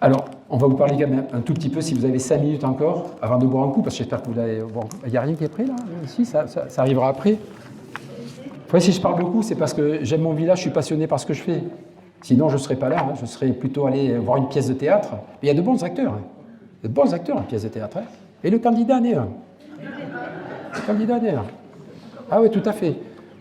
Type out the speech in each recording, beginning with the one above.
Alors, on va vous parler quand même un tout petit peu, si vous avez 5 minutes encore, avant de boire un coup, parce que j'espère que vous allez boire un coup. Il n'y a rien qui est prêt, là? Ici, ça arrivera après. Après, si je parle beaucoup, c'est parce que j'aime mon village, je suis passionné par ce que je fais. Sinon, je ne serais pas là, hein. Je serais plutôt allé voir une pièce de théâtre. Mais il y a de bons acteurs. Hein. De bons acteurs, une pièce de théâtre. Hein. Et le candidat n'est un. Le candidat n'est un. Ah oui, tout à fait.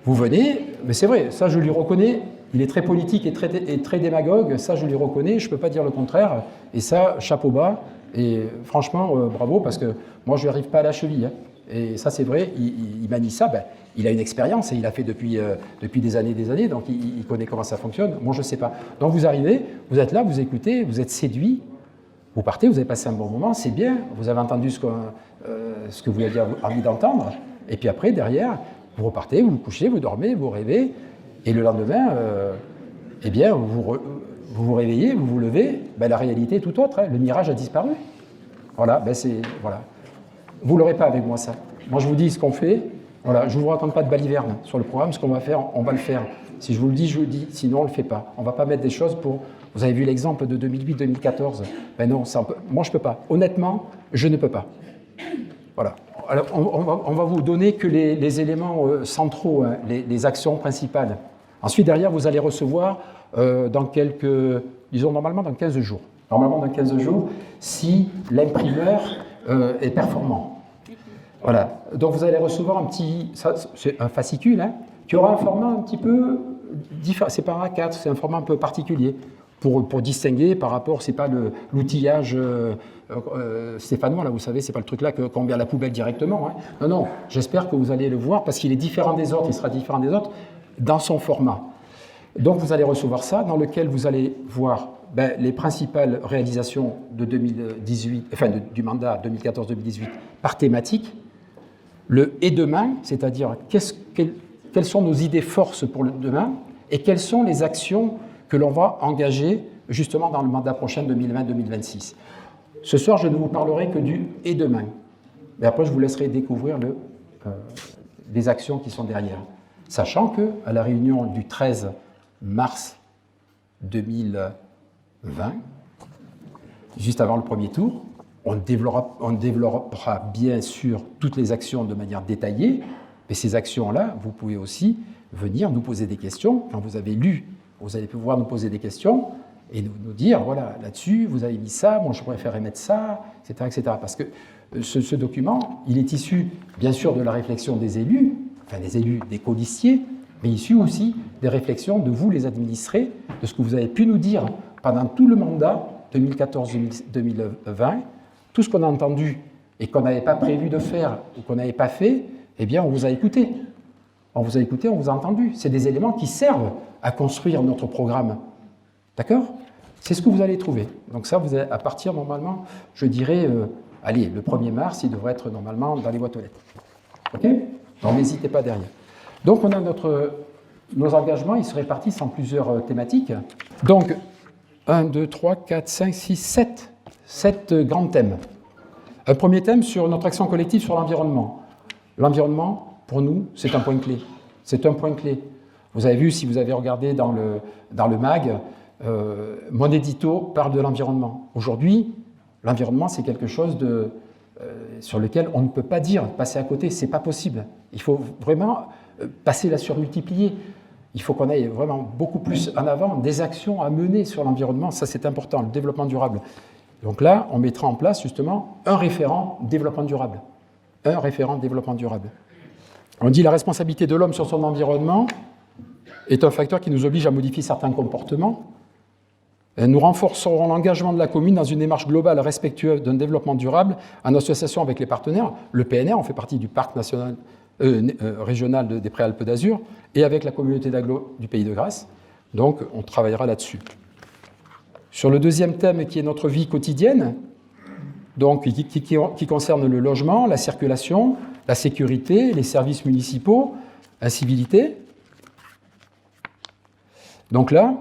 Vous venez, mais c'est vrai, ça je lui reconnais, il est très politique et très démagogue, ça je lui reconnais, je ne peux pas dire le contraire. Et ça, chapeau bas, et franchement, bravo, parce que moi je ne lui arrive pas à la cheville. Hein. Et ça c'est vrai, il manie ça, ben, il a une expérience et il a fait depuis des années, donc il connaît comment ça fonctionne. Moi je ne sais pas. Donc vous arrivez, vous êtes là, vous écoutez, vous êtes séduit, vous partez, vous avez passé un bon moment, c'est bien, vous avez entendu ce que vous aviez envie d'entendre, et puis après, derrière, vous repartez, vous vous couchez, vous dormez, vous rêvez, et le lendemain, eh bien, vous réveillez, vous vous levez, ben, la réalité est tout autre, hein, le mirage a disparu. Voilà, ben voilà. Vous ne l'aurez pas avec moi, ça. Moi, je vous dis ce qu'on fait, voilà, je ne vous raconte pas de baliverne sur le programme, ce qu'on va faire, on va le faire. Si je vous le dis, je vous le dis, sinon on ne le fait pas. On ne va pas mettre des choses pour... Vous avez vu l'exemple de 2008-2014. Ben non, moi je ne peux pas. Honnêtement, je ne peux pas. Voilà. Alors, on va vous donner que les éléments centraux, hein, les actions principales. Ensuite, derrière, vous allez recevoir dans quelques, disons normalement dans 15 jours. Normalement dans 15 jours, si l'imprimeur est performant. Voilà. Donc vous allez recevoir un petit, c'est un fascicule, hein, qui aura un format un petit peu différent. C'est par A4, c'est un format un peu particulier. Pour distinguer par rapport, c'est pas l'outillage stéphanois, là, vous savez, c'est pas le truc là qu'on met à la poubelle directement. Hein. Non, non, j'espère que vous allez le voir parce qu'il est différent des autres, il sera différent des autres dans son format. Donc vous allez recevoir ça, dans lequel vous allez voir les principales réalisations de 2018, enfin du mandat 2014-2018 par thématique, le « et demain », c'est-à-dire quelles sont nos idées forces pour le demain et quelles sont les actions que l'on va engager justement dans le mandat prochain 2020-2026. Ce soir, je ne vous parlerai que du « et demain ». Mais après, je vous laisserai découvrir les actions qui sont derrière. Sachant qu'à la réunion du 13 mars 2020, juste avant le premier tour, on développera bien sûr toutes les actions de manière détaillée, mais ces actions-là, vous pouvez aussi venir nous poser des questions. Quand vous avez lu, vous allez pouvoir nous poser des questions et nous dire, voilà, là-dessus, vous avez mis ça, moi je préférerais mettre ça, etc. etc. Parce que ce document, il est issu, bien sûr, de la réflexion des élus, enfin des élus, des colistiers, mais issu aussi des réflexions de vous, les administrés, de ce que vous avez pu nous dire pendant tout le mandat 2014-2020, tout ce qu'on a entendu et qu'on n'avait pas prévu de faire ou qu'on n'avait pas fait, eh bien, on vous a écouté. On vous a écouté, on vous a entendu. C'est des éléments qui servent à construire notre programme. D'accord? C'est ce que vous allez trouver. Donc ça, vous allez, à partir, normalement, je dirais, allez, le 1er mars, il devrait être normalement dans les boîtes aux lettres. OK? Donc n'hésitez pas derrière. Donc on a nos engagements, ils se répartissent en plusieurs thématiques. Donc, 1, 2, 3, 4, 5, 6, 7. 7 grands thèmes. Un premier thème sur notre action collective sur l'environnement. L'environnement, pour nous, c'est un point clé. C'est un point clé. Vous avez vu, si vous avez regardé dans le MAG, mon édito parle de l'environnement. Aujourd'hui, l'environnement, c'est quelque chose sur lequel on ne peut pas dire passer à côté. Ce n'est pas possible. Il faut vraiment passer la surmultiplier. Il faut qu'on aille vraiment beaucoup plus en avant des actions à mener sur l'environnement. Ça, c'est important, le développement durable. Donc là, on mettra en place justement un référent développement durable. Un référent développement durable. On dit la responsabilité de l'homme sur son environnement est un facteur qui nous oblige à modifier certains comportements. Nous renforcerons l'engagement de la commune dans une démarche globale respectueuse d'un développement durable en association avec les partenaires. Le PNR, on fait partie du parc national, régional des Préalpes d'Azur et avec la communauté d'agglo du Pays de Grasse. Donc, on travaillera là-dessus. Sur le deuxième thème qui est notre vie quotidienne, donc, qui concerne le logement, la circulation, la sécurité, les services municipaux, la civilité. Donc là,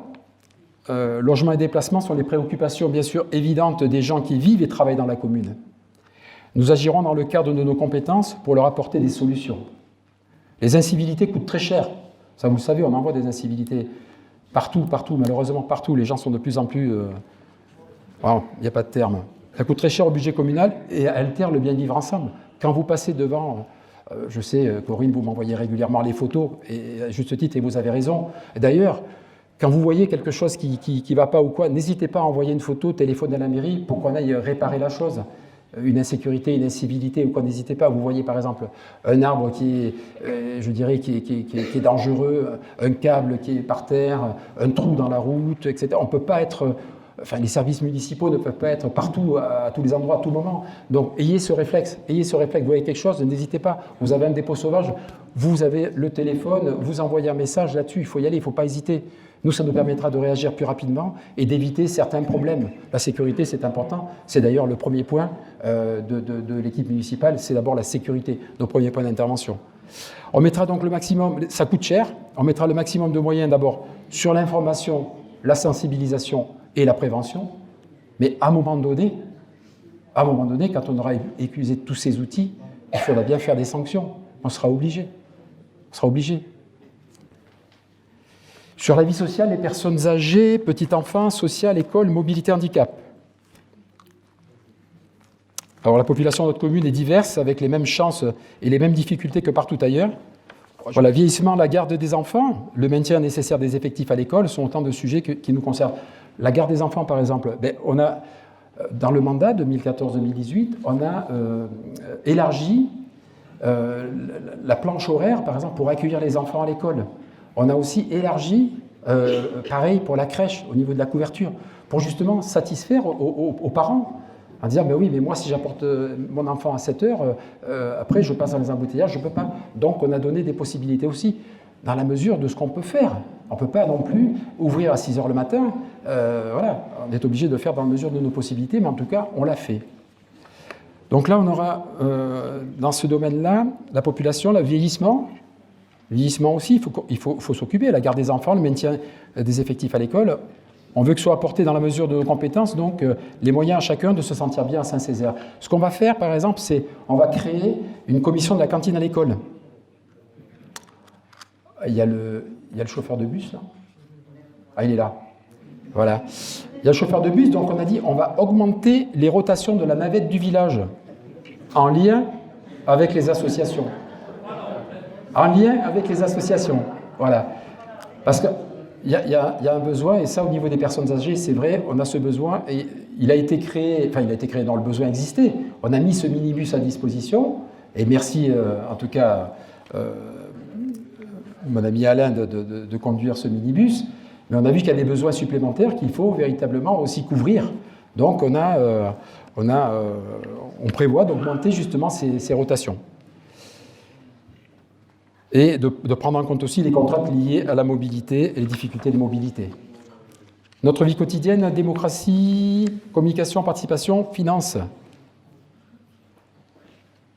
logement et déplacement sont les préoccupations bien sûr évidentes des gens qui vivent et travaillent dans la commune. Nous agirons dans le cadre de nos compétences pour leur apporter des solutions. Les incivilités coûtent très cher. Ça, vous le savez, on envoie des incivilités partout, malheureusement partout. Les gens sont de plus en plus... il n'y a pas de terme. Ça coûte très cher au budget communal et altère le bien vivre ensemble. Quand vous passez devant, je sais, Corinne, vous m'envoyez régulièrement les photos, et à juste titre, et vous avez raison. D'ailleurs, quand vous voyez quelque chose qui ne va pas ou quoi, n'hésitez pas à envoyer une photo, téléphoner à la mairie pour qu'on aille réparer la chose. Une insécurité, une incivilité ou quoi, n'hésitez pas. Vous voyez par exemple un arbre qui est, je dirais, qui est dangereux, un câble qui est par terre, un trou dans la route, etc. On peut pas être, enfin les services municipaux ne peuvent pas être partout, à tous les endroits, à tout moment. Donc ayez ce réflexe, Vous voyez quelque chose, n'hésitez pas. Vous avez un dépôt sauvage, vous avez le téléphone, vous envoyez un message là-dessus, il faut y aller, il ne faut pas hésiter. Nous, ça nous permettra de réagir plus rapidement et d'éviter certains problèmes. La sécurité, c'est important. C'est d'ailleurs le premier point de l'équipe municipale, c'est d'abord la sécurité, nos premiers points d'intervention. On mettra donc le maximum, ça coûte cher, on mettra le maximum de moyens d'abord sur l'information, la sensibilisation et la prévention, mais à un moment donné, quand on aura épuisé tous ces outils, il faudra bien faire des sanctions. On sera obligé. Sur la vie sociale, les personnes âgées, petits enfants, social, école, mobilité, handicap. Alors la population de notre commune est diverse, avec les mêmes chances et les mêmes difficultés que partout ailleurs. Voilà, vieillissement, la garde des enfants, le maintien nécessaire des effectifs à l'école sont autant de sujets qui nous concernent. La garde des enfants, par exemple, on a, dans le mandat 2014-2018, on a élargi la planche horaire, par exemple, pour accueillir les enfants à l'école. On a aussi élargi, pareil pour la crèche, au niveau de la couverture, pour justement satisfaire aux parents, en disant, mais oui, mais moi, si j'apporte mon enfant à 7 heures, après, je passe dans les embouteillages, je ne peux pas. Donc, on a donné des possibilités aussi, dans la mesure de ce qu'on peut faire. On ne peut pas non plus ouvrir à 6 heures le matin. Voilà, on est obligé de faire dans la mesure de nos possibilités, mais en tout cas, on l'a fait. Donc là, on aura, dans ce domaine-là, la population, le vieillissement aussi, il faut s'occuper, la garde des enfants, le maintien des effectifs à l'école. On veut que ce soit apporté dans la mesure de nos compétences, donc les moyens à chacun de se sentir bien à Saint-Césaire. Ce qu'on va faire, par exemple, c'est on va créer une commission de la cantine à l'école. Il y a le chauffeur de bus, là. Ah, il est là. Voilà. Il y a le chauffeur de bus, donc on a dit on va augmenter les rotations de la navette du village en lien avec les associations. Voilà. Parce qu'il y a un besoin, et ça au niveau des personnes âgées, c'est vrai, on a ce besoin, et il a été créé dans le besoin existait. On a mis ce minibus à disposition, et merci en tout cas mon ami Alain de conduire ce minibus, mais on a vu qu'il y a des besoins supplémentaires qu'il faut véritablement aussi couvrir. Donc on prévoit d'augmenter justement ces rotations. Et de prendre en compte aussi les contraintes liées à la mobilité et les difficultés de mobilité. Notre vie quotidienne, démocratie, communication, participation, finance.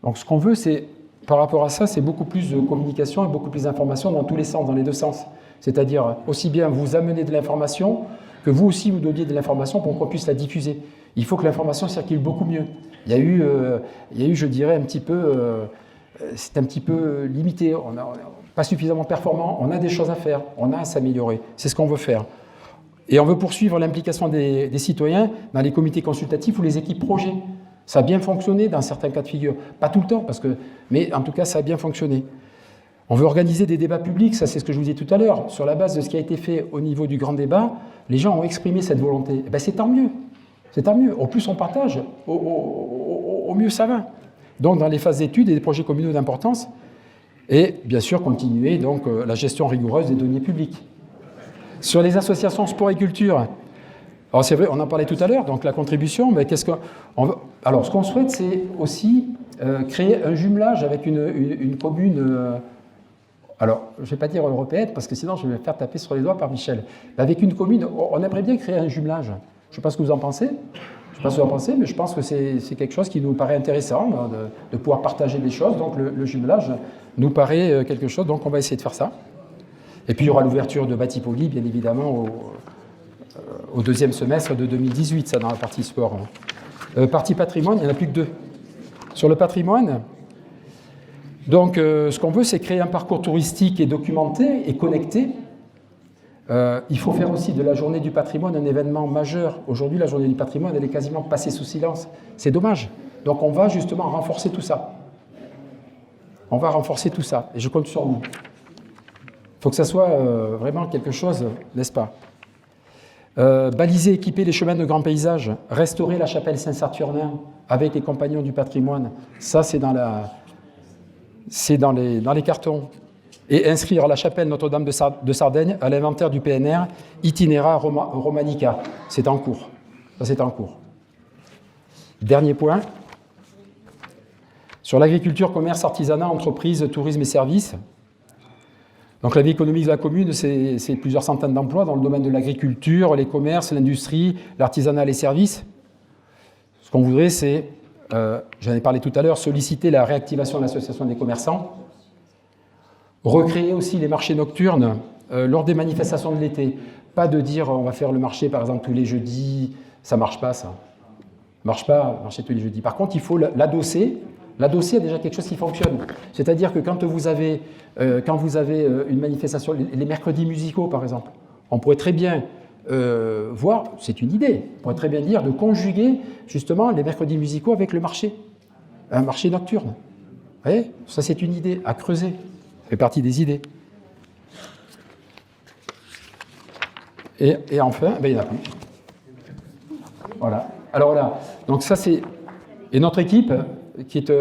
Donc ce qu'on veut, c'est, par rapport à ça, c'est beaucoup plus de communication et beaucoup plus d'information dans tous les sens, dans les deux sens. C'est-à-dire aussi bien vous amener de l'information que vous aussi vous donniez de l'information pour qu'on puisse la diffuser. Il faut que l'information circule beaucoup mieux. Il y a eu, je dirais, un petit peu... c'est un petit peu limité, on n'est pas suffisamment performant, on a des choses à faire, on a à s'améliorer, c'est ce qu'on veut faire. Et on veut poursuivre l'implication des citoyens dans les comités consultatifs ou les équipes projets. Ça a bien fonctionné dans certains cas de figure, pas tout le temps, mais en tout cas ça a bien fonctionné. On veut organiser des débats publics, ça c'est ce que je vous disais tout à l'heure, sur la base de ce qui a été fait au niveau du grand débat, les gens ont exprimé cette volonté. Et bien, c'est tant mieux, au plus on partage, au mieux ça va. Donc dans les phases d'études et des projets communaux d'importance, et bien sûr continuer donc la gestion rigoureuse des deniers publics. Sur les associations sport et culture, alors c'est vrai, on en parlait tout à l'heure, donc la contribution, mais alors ce qu'on souhaite, c'est aussi créer un jumelage avec une commune, alors je ne vais pas dire européenne, parce que sinon je vais me faire taper sur les doigts par Michel, mais avec une commune, on aimerait bien créer un jumelage. Je ne sais pas ce que vous en pensez. Je ne sais pas ce que vous en pensez, mais je pense que c'est quelque chose qui nous paraît intéressant, de pouvoir partager des choses. Donc le jumelage nous paraît quelque chose, donc on va essayer de faire ça. Et puis il y aura l'ouverture de Batipoli, bien évidemment, au deuxième semestre de 2018, ça dans la partie sport. Partie patrimoine, il n'y en a plus que 2. Sur le patrimoine, donc ce qu'on veut, c'est créer un parcours touristique et documenté et connecté Il faut faire aussi de la journée du patrimoine un événement majeur. Aujourd'hui, la journée du patrimoine, elle est quasiment passée sous silence. C'est dommage. Donc on va justement renforcer tout ça. On va renforcer tout ça. Et je compte sur vous. Il faut que ça soit vraiment quelque chose, n'est-ce pas? Baliser, équiper les chemins de grands paysages, restaurer la chapelle Saint-Saturnin avec les compagnons du patrimoine, ça c'est dans les cartons. Et inscrire la chapelle Notre-Dame de Sardaigne à l'inventaire du PNR, Itinera Romanica. C'est en cours. Ça c'est en cours. Dernier point. Sur l'agriculture, commerce, artisanat, entreprise, tourisme et services. Donc la vie économique de la commune, c'est plusieurs centaines d'emplois dans le domaine de l'agriculture, les commerces, l'industrie, l'artisanat, les services. Ce qu'on voudrait, c'est, j'en ai parlé tout à l'heure, solliciter la réactivation de l'association des commerçants, recréer aussi les marchés nocturnes lors des manifestations de l'été. Pas de dire on va faire le marché par exemple tous les jeudis, ça ne marche pas ça. Ça ne marche pas, marcher tous les jeudis. Par contre, il faut l'adosser. L'adosser a déjà quelque chose qui fonctionne. C'est-à-dire que quand vous avez une manifestation, les mercredis musicaux par exemple, on pourrait très bien voir, c'est une idée, on pourrait très bien dire de conjuguer justement les mercredis musicaux avec le marché, un marché nocturne. Vous voyez, ça c'est une idée à creuser, ça fait partie des idées. Et enfin, ben, il n'y en a plus. Voilà. Alors là, donc ça c'est... Et notre équipe, qui est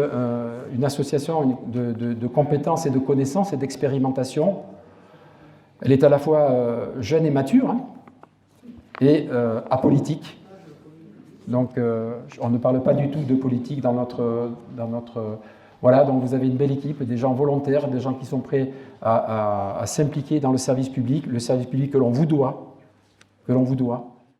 une association de compétences et de connaissances et d'expérimentation. Elle est à la fois jeune et mature, hein, et apolitique. Donc, on ne parle pas du tout de politique dans notre... Voilà, donc vous avez une belle équipe, des gens volontaires, des gens qui sont prêts à s'impliquer dans le service public que l'on vous doit.